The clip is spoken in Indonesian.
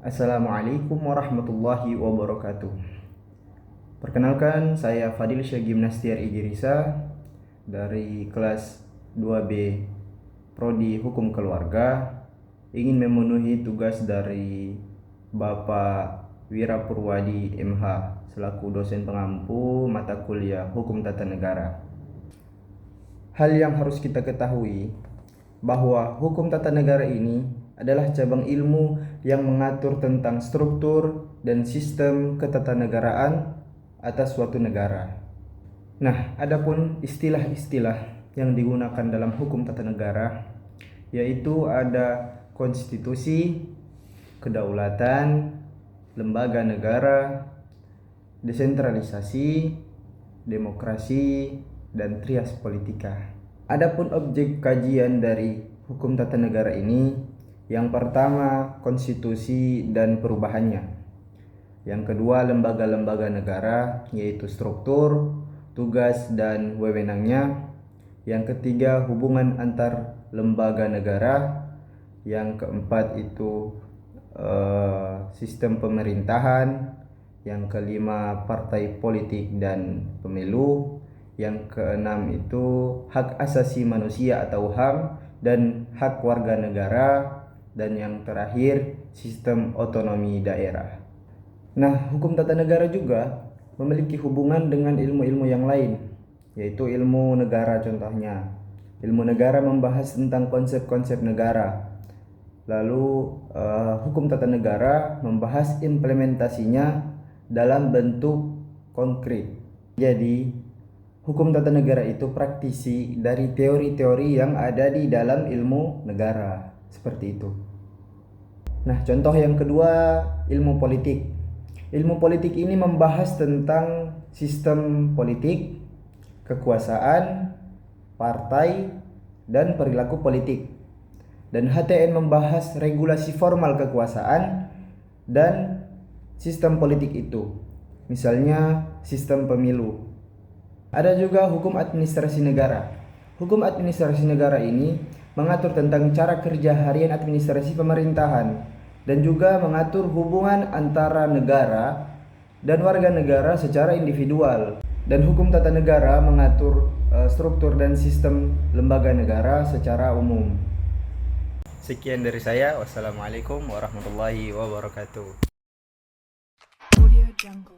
Assalamualaikum warahmatullahi wabarakatuh. Perkenalkan, saya Fadil Syaghi Nastiar Ijirisa dari kelas 2B Prodi Hukum Keluarga, ingin memenuhi tugas dari Bapak Wira Purwadi MH selaku dosen pengampu mata kuliah Hukum Tata Negara. Hal yang harus kita ketahui bahwa hukum tata negara ini adalah cabang ilmu yang mengatur tentang struktur dan sistem ketatanegaraan atas suatu negara. Nah, adapun istilah-istilah yang digunakan dalam hukum tata negara yaitu ada konstitusi, kedaulatan, lembaga negara, desentralisasi, demokrasi, dan trias politika. Adapun objek kajian dari hukum tata negara ini, yang pertama konstitusi dan perubahannya. Yang kedua lembaga-lembaga negara, yaitu struktur, tugas dan wewenangnya. Yang ketiga hubungan antar lembaga negara. Yang keempat itu sistem pemerintahan. Yang kelima partai politik dan pemilu. Yang keenam itu hak asasi manusia atau HAM dan hak warga negara, dan yang terakhir sistem otonomi daerah. Nah, hukum tata negara juga memiliki hubungan dengan ilmu-ilmu yang lain, yaitu ilmu negara contohnya. Ilmu negara membahas tentang konsep-konsep negara. Lalu hukum tata negara membahas implementasinya dalam bentuk konkret. Jadi hukum tata negara itu praktisi dari teori-teori yang ada di dalam ilmu negara, seperti itu. Nah, contoh yang kedua, ilmu politik. Ilmu politik ini membahas tentang sistem politik, kekuasaan, partai, dan perilaku politik. Dan HTN membahas regulasi formal kekuasaan dan sistem politik itu. Misalnya sistem pemilu. Ada juga hukum administrasi negara. Hukum administrasi negara ini mengatur tentang cara kerja harian administrasi pemerintahan dan juga mengatur hubungan antara negara dan warga negara secara individual. Dan hukum tata negara mengatur struktur dan sistem lembaga negara secara umum. Sekian dari saya. Wassalamualaikum warahmatullahi wabarakatuh. Audio Jungle.